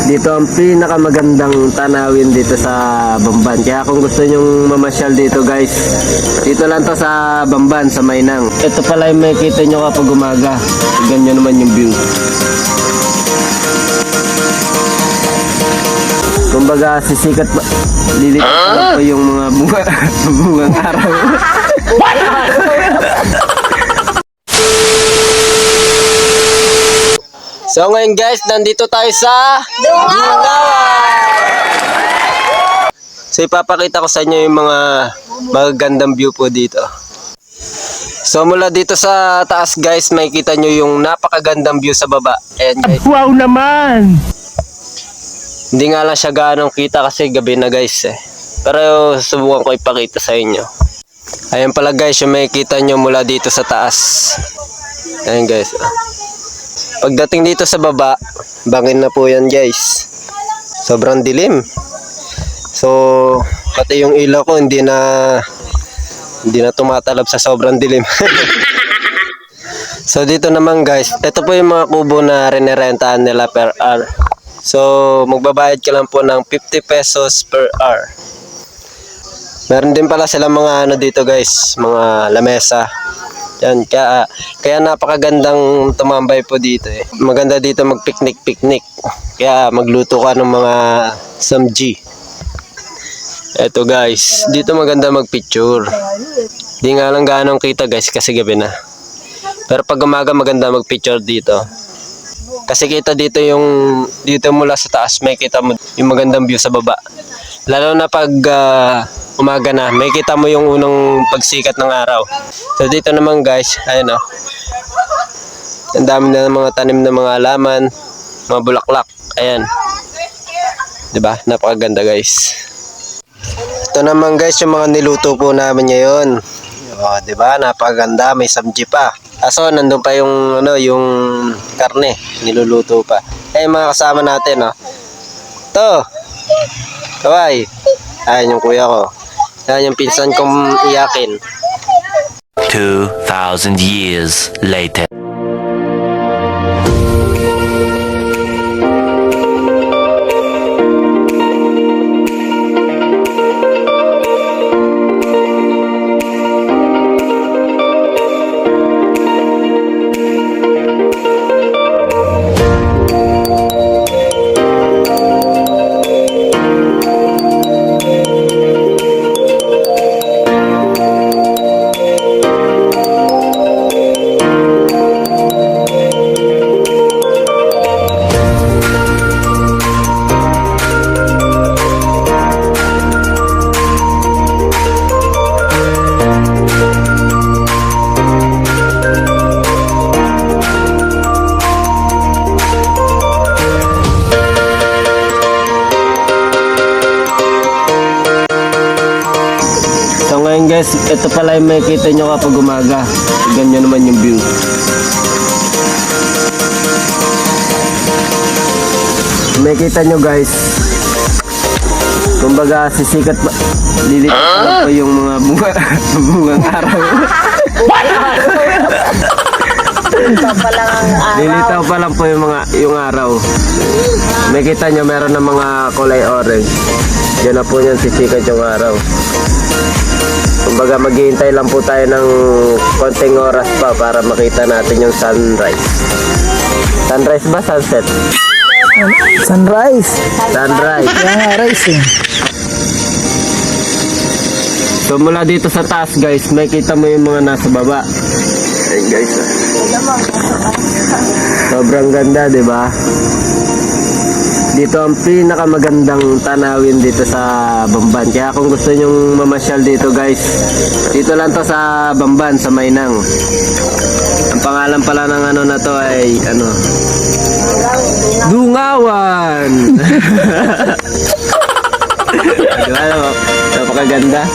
Dito ang pinakamagandang tanawin dito sa Bamban. Kaya kung gusto nyong mamasyal dito guys, dito lang to sa Bamban, sa Mainang. Ito pala yung makikita nyo kapag umaga. Ganyan naman yung view. Kumbaga sisikat pa, lilipat pa po yung mga bungang araw. So ngayon guys, nandito tayo sa Dungawan. So ipapakita ko sa inyo yung mga magagandang view po dito. So mula dito sa taas guys, makikita nyo yung napakagandang view sa baba. Ayan guys. Wow naman! Hindi nga lang siya ganong kita kasi gabi na guys eh. Pero subukan ko ipakita sa inyo. Ayan pala guys, yung makikita nyo mula dito sa taas. Ayan guys. Pagdating dito sa baba, bangin na po yan guys. Sobrang dilim. So, pati yung ilaw ko hindi na tumatalab sa sobrang dilim. So dito naman guys, ito po yung mga kubo na rinirentahan nila per hour. So, magbabayad ka lang po ng 50 pesos per hour. Meron din pala sila mga ano dito guys, mga lamesa. Yan, kaya napakagandang tumambay po dito eh. Maganda dito mag-picnic. Kaya magluto ka ng mga samji. Eto guys, dito maganda magpicture. Di nga lang ganong kita guys kasi gabi na. Pero pag umaga maganda magpicture dito. Kasi kita dito mula sa taas, may kita mo yung magandang view sa baba. Lalo na pag umaga na, may kita mo yung unang pagsikat ng araw. So dito naman guys, ayun oh. Ang dami na mga tanim na mga halaman, mga bulaklak. Ayan. 'Di ba? Napakaganda guys. Ito naman guys yung mga niluto po namin ngayon. Oh, 'di ba? Napakaganda, may samji pa. Aso nandun pa yung yung karne, niluluto pa. Mga kasama natin, oh. To. Kaway. Ayan yung kuya ko. Ayan yung pinsan kong iyakin. 2,000 years later. Guys, ito pala yung makikita nyo kapag umaga. Ganyan naman yung view. Makikita nyo guys, kumbaga sisikat pa, lilipat pa po yung mga bungang araw. Lilitaw pa lang po yung araw. Makikita nyo meron ng mga kulay orange. Diyan na po yan sisikat yung araw. Kumbaga maghihintay lang po tayo ng konting oras pa para makita natin yung sunrise. Sunrise ba? Sunset? Sunrise. Sunrise. Kaya rise eh. So mula dito sa taas guys, makikita mo yung mga nasa baba. Ayun guys. Sobrang ganda, di ba? Dito ang pinakamagandang tanawin dito sa Bamban. Kaya kung gusto nyong mamasyal dito guys, dito lang to sa Bamban, sa Mainang. Ang pangalan pala ng ano na to ay Dungawan. Diba? Napakaganda.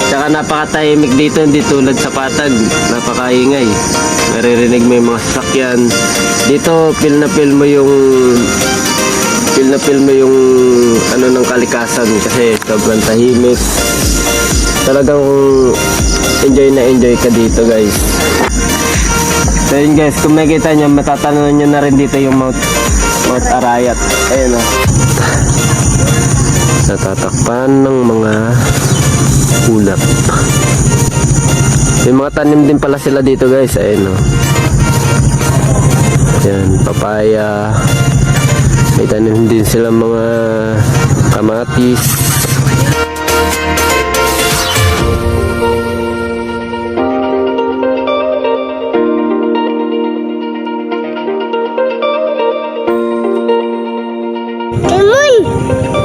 Tsaka napakatahimik dito, hindi tulad sa Patag. Napakaingay. Naririnig mo yung mga sasakyan. Dito, feel na feel mo yung ng kalikasan kasi sobrang tahimik. Talagang enjoy na enjoy ka dito guys. So yun guys, kung makikita nyo, matatanong nyo na rin dito yung Mount arayat. Ayan o. Natatakpan ng mga ulap. May mga tanim din pala sila dito guys. Ayan o. Ayan, papaya. May tanim din sila mga kamatis. Lemon!